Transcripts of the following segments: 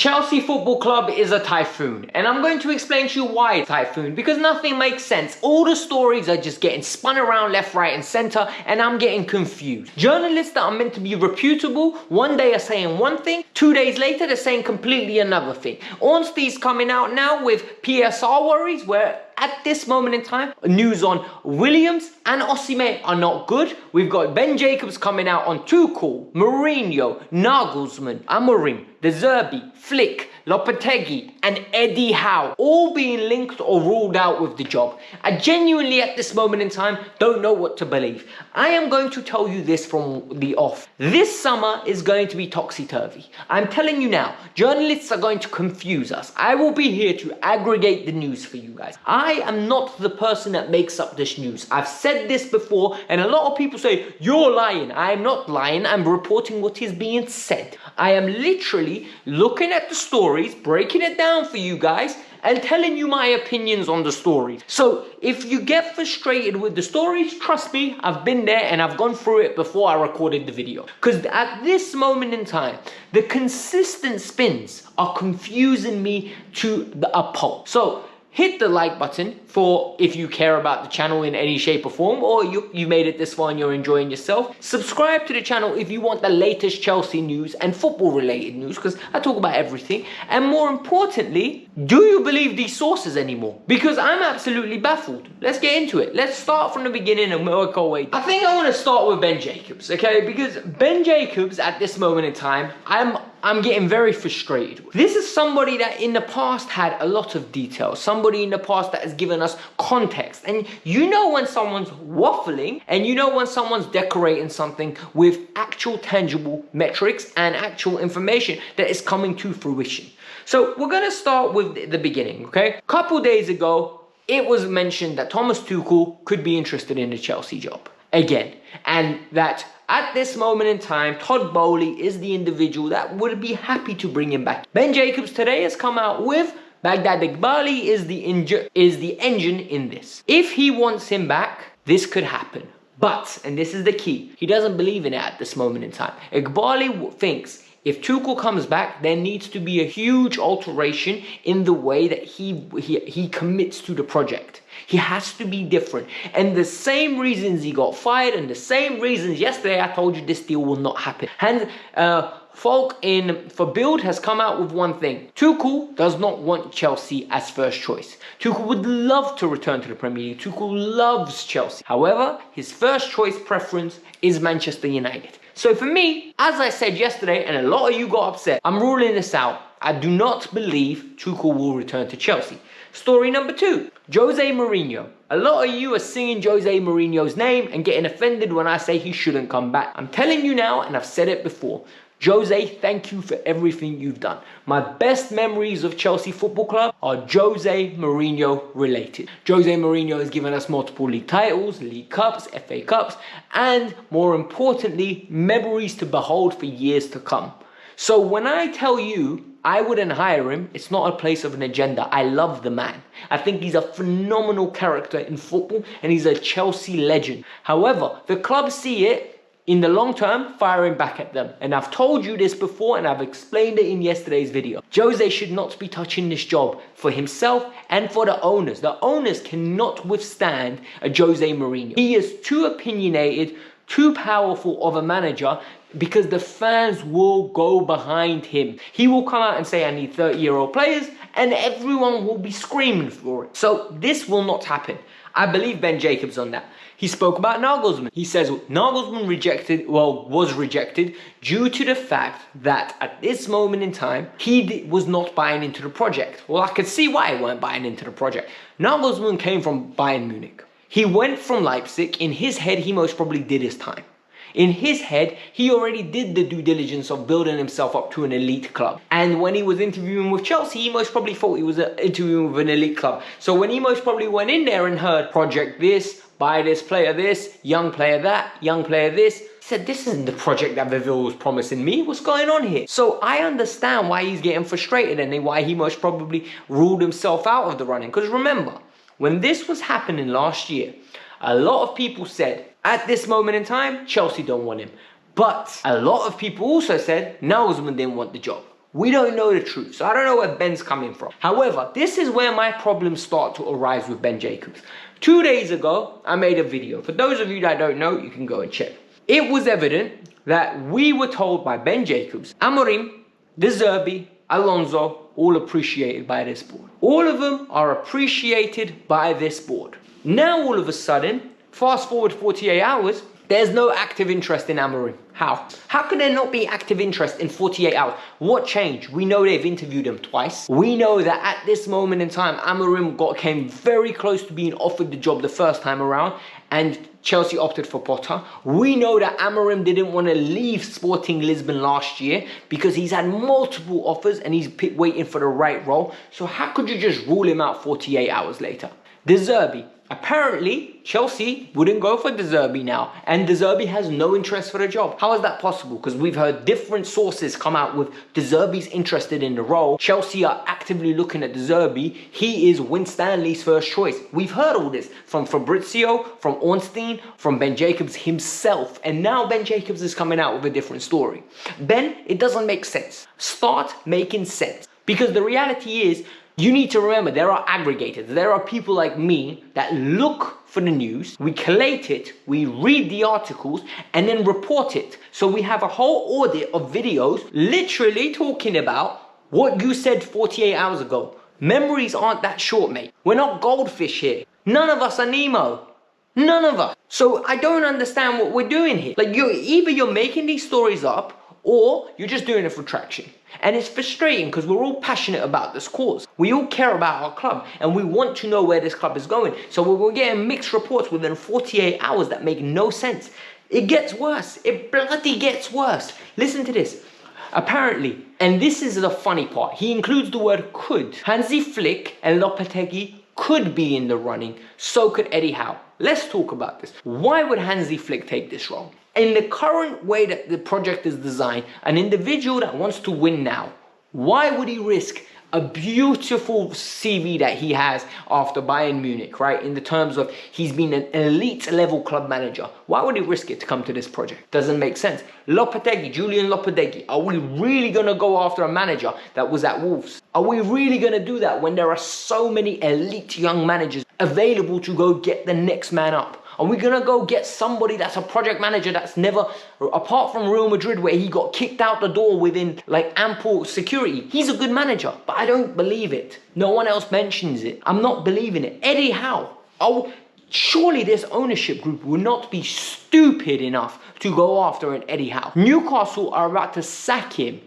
Chelsea Football Club is a typhoon, and I'm going to explain to you why it's a typhoon, because nothing makes sense. All the stories are just getting spun around left, right and centre, and I'm getting confused. Journalists that are meant to be reputable, one day are saying one thing, 2 days later they're saying completely another thing. Ornstein's coming out now with PSR worries, where at this moment in time, news on Williams and Osihmen are not good. We've got Ben Jacobs coming out on Tuchel, Mourinho, Nagelsmann, Amorim, De Zerbi, Flick, Lopetegui and Eddie Howe all being linked or ruled out with the job. I genuinely at this moment in time don't know what to believe. I am going to tell you this from the off. This summer is going to be topsy-turvy. I'm telling you now, journalists are going to confuse us. I will be here to aggregate the news for you guys. I am not the person that makes up this news. I've said this before and a lot of people say, you're lying. I am not lying. I'm reporting what is being said. I am literally looking at the stories, breaking it down for you guys and telling you my opinions on the stories. So if you get frustrated with the stories, trust me, I've been there and I've gone through it before I recorded the video. Because at this moment in time, the consistent spins are confusing me to a pulp. So hit the like button for if you care about the channel in any shape or form, or you made it this far and you're enjoying yourself. Subscribe to the channel if you want the latest Chelsea news and football related news, because I talk about everything. And more importantly, do you believe these sources anymore? Because I'm absolutely baffled. Let's get into it. Let's start from the beginning and work our way. I think I want to start with Ben Jacobs, okay? Because Ben Jacobs at this moment in time, I'm getting very frustrated with. This is somebody that in the past had a lot of detail. Somebody in the past that has given us context. And you know when someone's waffling and you know when someone's decorating something with actual tangible metrics and actual information that is coming to fruition. So we're going to start with the beginning, okay? A couple days ago, it was mentioned that Thomas Tuchel could be interested in the Chelsea job again. And that at this moment in time, Todd Bowley is the individual that would be happy to bring him back. Ben Jacobs today has come out with Baghdad Iqbali is the engine in this. If he wants him back, this could happen. But, and this is the key, he doesn't believe in it at this moment in time. Iqbali thinks if Tuchel comes back, there needs to be a huge alteration in the way that he commits to the project. He has to be different. And the same reasons he got fired and the same reasons yesterday I told you this deal will not happen. And Folk for Build has come out with one thing. Tuchel does not want Chelsea as first choice. Tuchel would love to return to the Premier League. Tuchel loves Chelsea. However, his first choice preference is Manchester United. So for me, as I said yesterday, and a lot of you got upset, I'm ruling this out. I do not believe Tuchel will return to Chelsea. Story number 2, Jose Mourinho. A lot of you are singing Jose Mourinho's name and getting offended when I say he shouldn't come back. I'm telling you now, and I've said it before, Jose, thank you for everything you've done. My best memories of Chelsea Football Club are Jose Mourinho related. Jose Mourinho has given us multiple league titles, league cups, FA Cups, and more importantly, memories to behold for years to come. So when I tell you I wouldn't hire him, it's not a place of an agenda. I love the man. I think he's a phenomenal character in football and he's a Chelsea legend. However, the club see it in the long term, firing back at them. And I've told you this before and I've explained it in yesterday's video. Jose should not be touching this job for himself and for the owners. The owners cannot withstand a Jose Mourinho. He is too opinionated, too powerful of a manager because the fans will go behind him. He will come out and say, I need 30-year-old players, and everyone will be screaming for it. So this will not happen. I believe Ben Jacobs on that. He spoke about Nagelsmann. He says Nagelsmann was rejected due to the fact that at this moment in time, he was not buying into the project. Well, I could see why he weren't buying into the project. Nagelsmann came from Bayern Munich. He went from Leipzig. In his head, he most probably did his time. In his head, he already did the due diligence of building himself up to an elite club. And when he was interviewing with Chelsea, he most probably thought he was interviewing with an elite club. So when he most probably went in there and heard project this, buy this player this, young player that, young player this, he said, this isn't the project that Viville was promising me. What's going on here? So I understand why he's getting frustrated and why he most probably ruled himself out of the running. Because remember, when this was happening last year, a lot of people said, at this moment in time, Chelsea don't want him. But a lot of people also said Nagelsmann didn't want the job. We don't know the truth. So I don't know where Ben's coming from. However, this is where my problems start to arise with Ben Jacobs. 2 days ago, I made a video. For those of you that don't know, you can go and check. It was evident that we were told by Ben Jacobs, Amorim, De Zerbi, Alonso, all appreciated by this board. All of them are appreciated by this board. Now all of a sudden, fast forward 48 hours, there's no active interest in Amorim. How? How can there not be active interest in 48 hours? What changed? We know they've interviewed him twice. We know that at this moment in time, Amorim came very close to being offered the job the first time around, and Chelsea opted for Potter. We know that Amorim didn't want to leave Sporting Lisbon last year because he's had multiple offers and he's waiting for the right role. So how could you just rule him out 48 hours later? De Zerbi. Apparently, Chelsea wouldn't go for De Zerbi now, and De Zerbi has no interest for the job. How is that possible? Because we've heard different sources come out with De Zerbi's interested in the role. Chelsea are actively looking at De Zerbi. He is Winstanley's first choice. We've heard all this from Fabrizio, from Ornstein, from Ben Jacobs himself, and now Ben Jacobs is coming out with a different story. Ben, it doesn't make sense. Start making sense. Because the reality is, you need to remember, there are aggregators. There are people like me that look for the news, we collate it, we read the articles, and then report it. So we have a whole audit of videos literally talking about what you said 48 hours ago. Memories aren't that short, mate. We're not goldfish here. None of us are Nemo. None of us. So I don't understand what we're doing here. Like, either you're making these stories up, or you're just doing it for traction. And it's frustrating because we're all passionate about this cause. We all care about our club and we want to know where this club is going. So we're getting mixed reports within 48 hours that make no sense. It gets worse. It bloody gets worse. Listen to this. Apparently, and this is the funny part, he includes the word could. Hansi Flick and Lopetegui could be in the running. So could Eddie Howe. Let's talk about this. Why would Hansi Flick take this role? In the current way that the project is designed, an individual that wants to win now, why would he risk a beautiful CV that he has after Bayern Munich, right? In the terms of he's been an elite level club manager. Why would he risk it to come to this project? Doesn't make sense. Lopetegui, Julian Lopetegui, are we really going to go after a manager that was at Wolves? Are we really going to do that when there are so many elite young managers available to go get the next man up? Are we going to go get somebody that's a project manager that's never, apart from Real Madrid where he got kicked out the door within like ample security? He's a good manager, but I don't believe it. No one else mentions it. I'm not believing it. Eddie Howe. Oh, surely this ownership group will not be stupid enough to go after an Eddie Howe. Newcastle are about to sack him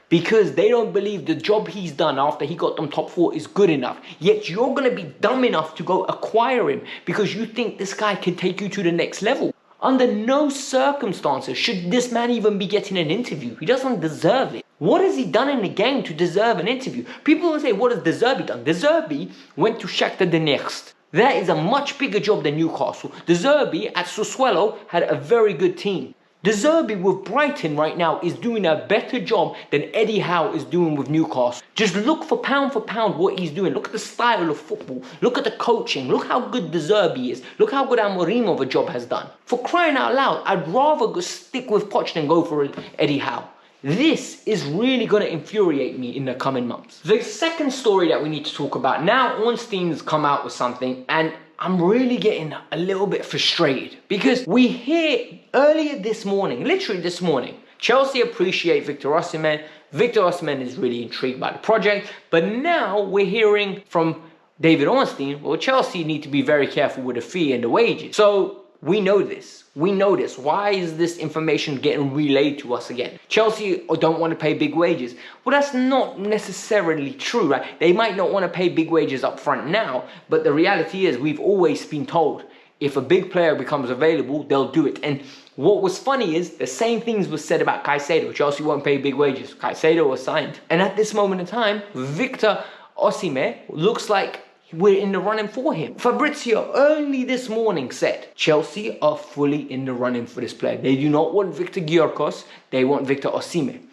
because they don't believe the job he's done after he got them top 4 is good enough. Yet you're going to be dumb enough to go acquire him because you think this guy can take you to the next level. Under no circumstances should this man even be getting an interview. He doesn't deserve it. What has he done in the game to deserve an interview? People will say, what has De Zerbi done? De Zerbi went to Shakhtar Donetsk. That is a much bigger job than Newcastle. De Zerbi at Sassuolo had a very good team. De Zerbi with Brighton right now is doing a better job than Eddie Howe is doing with Newcastle. Just look for pound what he's doing. Look at the style of football. Look at the coaching. Look how good De Zerbi is. Look how good Amorim of a job has done. For crying out loud, I'd rather go stick with Poch than go for Eddie Howe. This is really going to infuriate me in the coming months. The second story that we need to talk about, now Ornstein's come out with something and I'm really getting a little bit frustrated because we hear earlier this morning, literally this morning, Chelsea appreciate Victor Osimhen. Victor Osimhen is really intrigued by the project, but now we're hearing from David Ornstein, well, Chelsea need to be very careful with the fee and the wages. So we know this. We know this. Why is this information getting relayed to us again? Chelsea don't want to pay big wages. Well, that's not necessarily true, right? They might not want to pay big wages up front now, but the reality is we've always been told if a big player becomes available, they'll do it. And what was funny is the same things was said about Caicedo. Chelsea won't pay big wages. Caicedo was signed. And at this moment in time, Victor Osimhen looks like we're in the running for him. Fabrizio only this morning said Chelsea are fully in the running for this player. They do not want Victor Gyökeres, they want Victor Osimhen.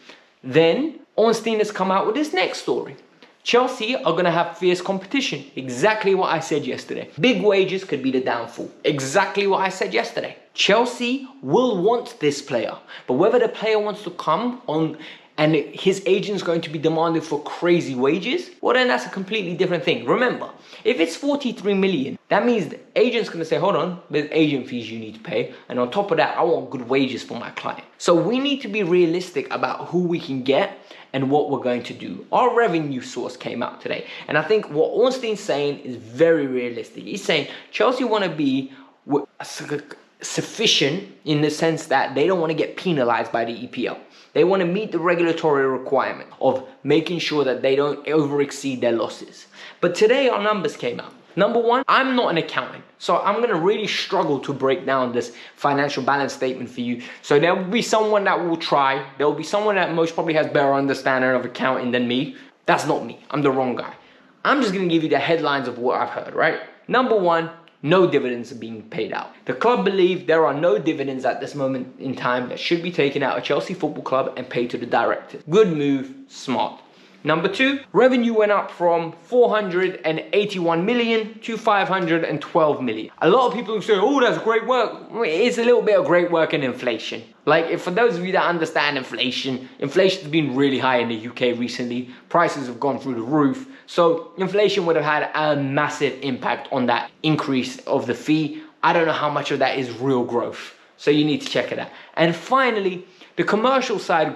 Then Ornstein has come out with this next story. Chelsea are going to have fierce competition. Exactly what I said yesterday. Big wages could be the downfall. Exactly what I said yesterday. Chelsea will want this player, but whether the player wants to come on and his agent's going to be demanding for crazy wages, well then that's a completely different thing. Remember, if it's 43 million, that means the agent's going to say, hold on, there's agent fees you need to pay, and on top of that, I want good wages for my client. So we need to be realistic about who we can get and what we're going to do. Our revenue source came out today, and I think what Ornstein's saying is very realistic. He's saying Chelsea want to be sufficient in the sense that they don't want to get penalized by the EPL. They want to meet the regulatory requirement of making sure that they don't over-exceed their losses. But today our numbers came out. Number one, I'm not an accountant, so I'm going to really struggle to break down this financial balance statement for you. So there will be someone that will try. There will be someone that most probably has better understanding of accounting than me. That's not me. I'm the wrong guy. I'm just going to give you the headlines of what I've heard, right? Number one, no dividends are being paid out. The club believe there are no dividends at this moment in time that should be taken out of Chelsea Football Club and paid to the directors. Good move, smart. Number two, revenue went up from 481 million to 512 million. A lot of people who say, oh, that's great work. It's a little bit of great work in inflation. Like, if for those of you that understand inflation's been really high in the UK recently. Prices have gone through the roof. So inflation would have had a massive impact on that increase of the fee. I don't know how much of that is real growth. So you need to check it out. And finally, the commercial side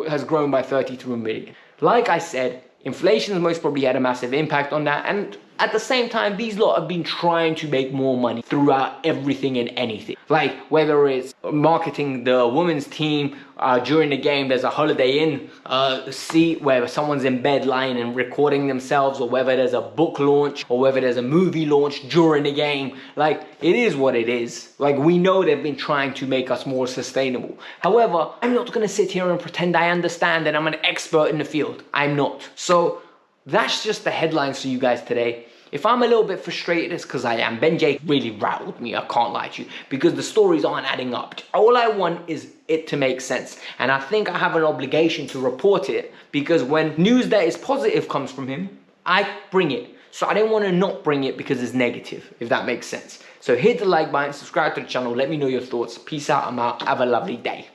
has grown by 33 million. Like I said, inflation has most probably had a massive impact on that, and at the same time, these lot have been trying to make more money throughout everything and anything. Like whether it's marketing the women's team during the game, there's a Holiday Inn seat where someone's in bed lying and recording themselves, or whether there's a book launch, or whether there's a movie launch during the game. Like, it is what it is. Like, we know they've been trying to make us more sustainable. However, I'm not going to sit here and pretend I understand and I'm an expert in the field. I'm not. So that's just the headlines for you guys today. If I'm a little bit frustrated, it's because I am. Ben J really rattled me, I can't lie to you, because the stories aren't adding up. All I want is it to make sense. And I think I have an obligation to report it, because when news that is positive comes from him, I bring it. So I didn't want to not bring it because it's negative, if that makes sense. So hit the like button, subscribe to the channel, let me know your thoughts. Peace out, I'm out. Have a lovely day.